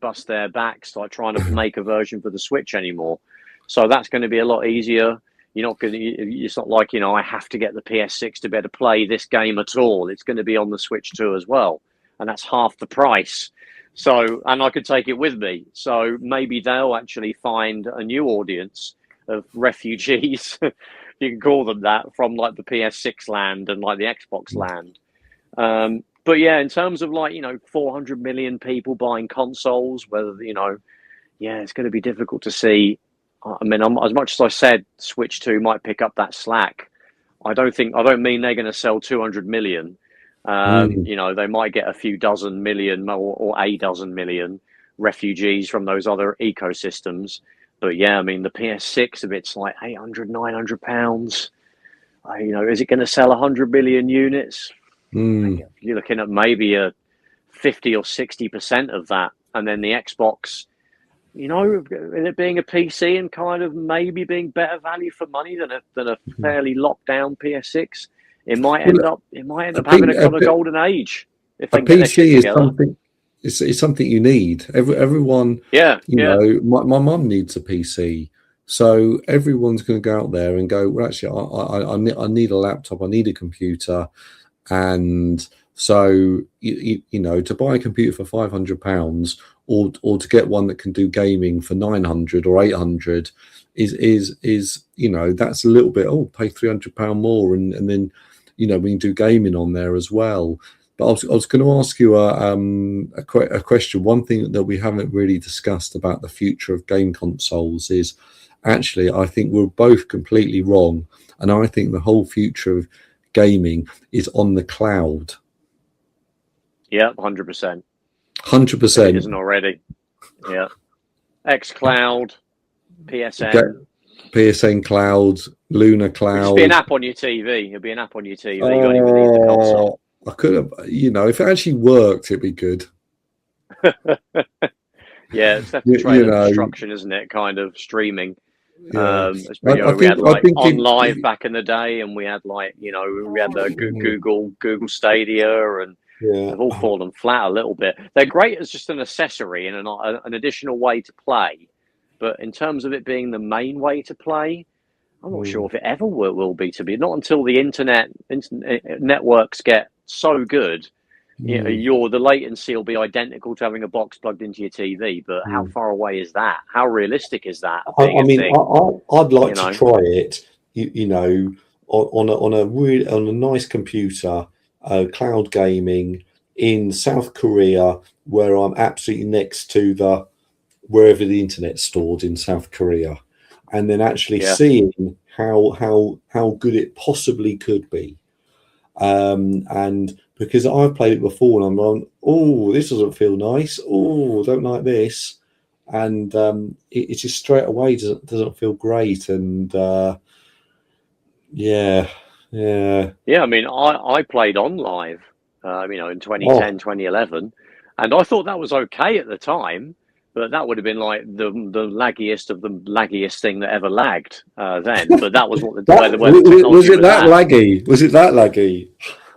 S1: Bust their backs like trying to make a version for the Switch anymore. So that's going to be a lot easier. It's not like, I have to get the PS6 to be able to play this game at all. It's going to be on the Switch 2 as well. And that's half the price. So, and I could take it with me. So maybe they'll actually find a new audience of refugees, you can call them that, from like the PS6 land and like the Xbox land. But yeah, in terms of 400 million people buying consoles, whether, it's going to be difficult to see. I mean, as much as I said Switch 2 might pick up that slack, I don't mean they're going to sell 200 million. They might get a few dozen million or a dozen million refugees from those other ecosystems. But yeah, I mean, the PS6, if it's like 800, 900 pounds, is it going to sell 100 million units? You're looking at maybe a 50 or 60% of that. And then the Xbox, it being a PC and kind of maybe being better value for money than a fairly locked down PS6, it might end up having a kind of golden age if they get their shit together.
S2: It's something you need. Everyone, my mum needs a PC, so everyone's going to go out there and go, well, actually, I need a laptop, I need a computer, and so to buy a computer for £500 or to get one that can do gaming for 900 or 800 is that's a little bit, pay £300 more and then we can do gaming on there as well. But I was going to ask you a question. One thing that we haven't really discussed about the future of game consoles is actually, I think we're both completely wrong, and I think the whole future of gaming is on the cloud.
S1: Yeah, 100%.
S2: 100%.
S1: It isn't already. Yeah. xCloud,
S2: PSN Cloud, Luna Cloud.
S1: It'll be an app on your TV. It'll be an app on your TV. You don't even need the console.
S2: I could have, if it actually worked, it'd be good.
S1: Yeah, it's definitely trailer destruction, isn't it? Kind of streaming. Yeah. We had On Live back in the day, and we had we had the Google Stadia, and they've all fallen flat a little bit. They're great as just an accessory and an additional way to play, but in terms of it being the main way to play, I'm not sure if it ever will be. Not until the internet networks get so good The latency will be identical to having a box plugged into your TV, but how far away is that? How realistic is that?
S2: I mean,
S1: thing?
S2: I'd like to try it. On a nice computer, cloud gaming in South Korea, where I'm absolutely next to wherever the internet's stored in South Korea, and then actually seeing how good it possibly could be. And because I've played it before, and I'm like, oh, this doesn't feel nice. Oh, I don't like this, and it just straight away doesn't feel great. And yeah.
S1: I mean, I played on live, in 2010, 2011, and I thought that was okay at the time. But that would have been like the laggiest of the laggiest thing that ever lagged then. But that was what where the technology
S2: was it that laggy? Was it that laggy?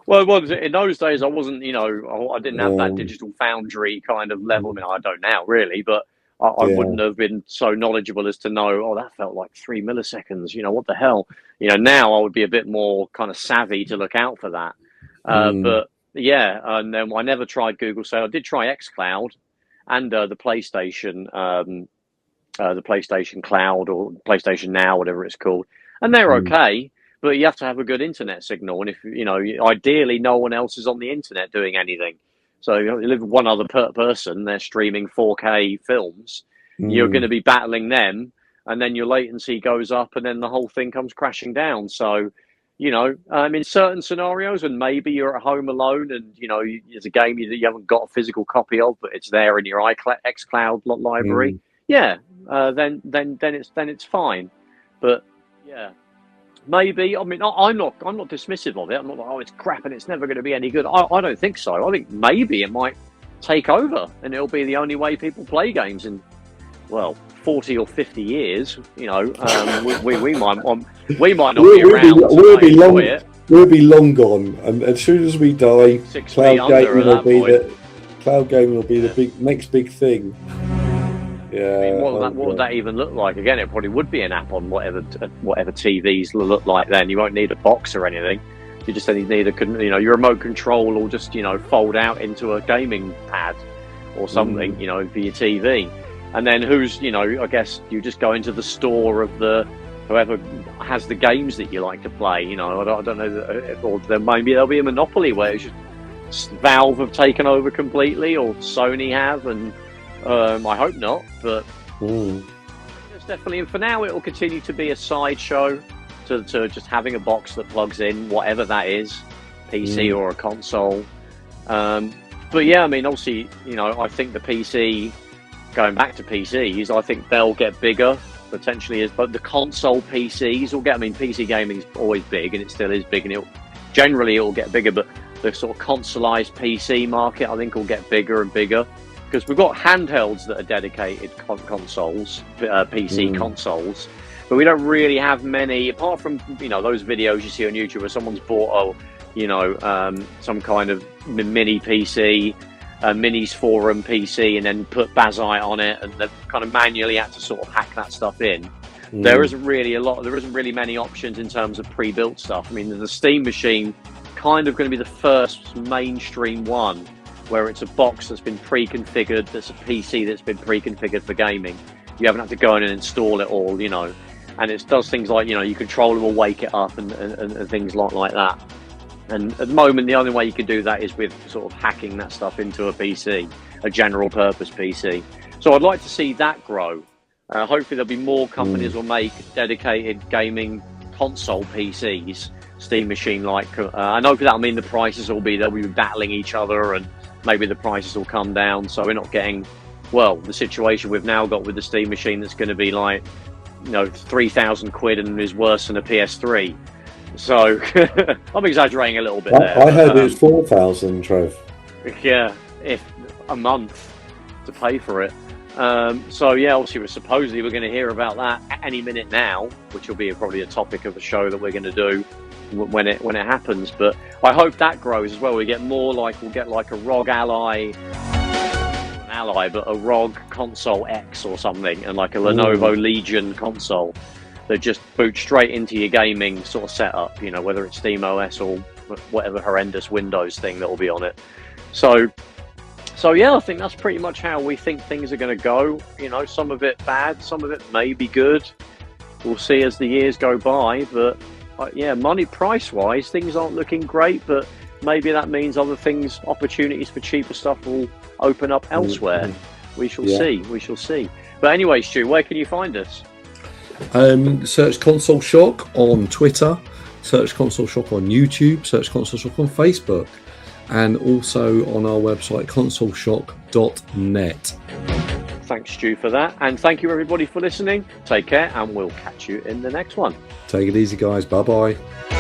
S1: Well, in those days, I wasn't. I didn't have that digital foundry kind of level. I mean, I don't now really, but I wouldn't have been so knowledgeable as to know. Oh, that felt like 3 milliseconds. What the hell? Now I would be a bit more kind of savvy to look out for that. But yeah, and then I never tried Google. So I did try xCloud. And the PlayStation Cloud or PlayStation Now, whatever it's called, and they're okay, but you have to have a good internet signal, and if ideally no one else is on the internet doing anything. So you live with one other person, they're streaming 4K films. You're going to be battling them, and then your latency goes up, and then the whole thing comes crashing down. So. In certain scenarios, and maybe you're at home alone, and it's a game that you haven't got a physical copy of, but it's there in your xCloud library. Then it's fine. But yeah, maybe. I mean, I'm not dismissive of it. I'm not like, oh, it's crap and it's never going to be any good. I don't think so. I think maybe it might take over, and it'll be the only way people play games in 40 or 50 years. We might not be around.
S2: We'll be long gone, and as soon as we die, cloud gaming will be the next big thing. Yeah.
S1: I mean, what would that even look like? Again, it probably would be an app on whatever TVs look like. Then you won't need a box or anything. You just need your remote control will just fold out into a gaming pad or something for your TV. And then I guess you just go into the store of whoever has the games that you like to play. I don't know, or maybe there'll be a monopoly where it's just Valve have taken over completely, or Sony have, and I hope not. But it's definitely, and for now, it will continue to be a sideshow to just having a box that plugs in, whatever that is, PC or a console. But yeah, I mean, obviously, I think the PC. Going back to PCs, I think they'll get bigger potentially, but the console PCs will get. I mean, PC gaming is always big, and it still is big, and it'll get bigger. But the sort of consoleized PC market, I think, will get bigger and bigger because we've got handhelds that are dedicated consoles, PC consoles, but we don't really have many apart from those videos you see on YouTube where someone's bought some kind of mini PC. A Minis Forum PC and then put Bazite on it, and they've kind of manually had to sort of hack that stuff in. There isn't really many options in terms of pre-built stuff. I mean, the Steam machine kind of going to be the first mainstream one where it's a box that's been pre-configured, that's a PC that's been pre-configured for gaming. You haven't had to go in and install it all, and it does things like, your controller will wake it up and things like that. And at the moment, the only way you can do that is with sort of hacking that stuff into a PC, a general purpose PC. So I'd like to see that grow. Hopefully there'll be more companies will make dedicated gaming console PCs, Steam machine like. And hopefully that'll mean the prices they'll be battling each other, and maybe the prices will come down. So we're not getting, the situation we've now got with the Steam machine that's going to be like, 3,000 quid and is worse than a PS3. So I'm exaggerating a little bit there.
S2: I heard it was 4,000, Trev.
S1: Yeah, if a month to pay for it. So yeah, obviously we're going to hear about that any minute now, which will be probably a topic of a show that we're going to do when it happens. But I hope that grows as well. We'll get like a ROG Ally, but a ROG Console X or something, and like a Lenovo Legion console that just boot straight into your gaming sort of setup, whether it's SteamOS or whatever horrendous Windows thing that will be on it. So yeah, I think that's pretty much how we think things are going to go. You know, some of it bad, some of it may be good. We'll see as the years go by. But yeah, money price wise, things aren't looking great. But maybe that means other things, opportunities for cheaper stuff will open up elsewhere. We shall see. We shall see. But anyway, Stu, where can you find us?
S2: Search Console Shock on Twitter. Search Console Shock on YouTube. Search Console Shock on Facebook. And also on our website, consoleshock.net.
S1: Thanks, Stu, for that. And thank you, everybody, for listening. Take care, and we'll catch you in the next one.
S2: Take it easy, guys. Bye-bye.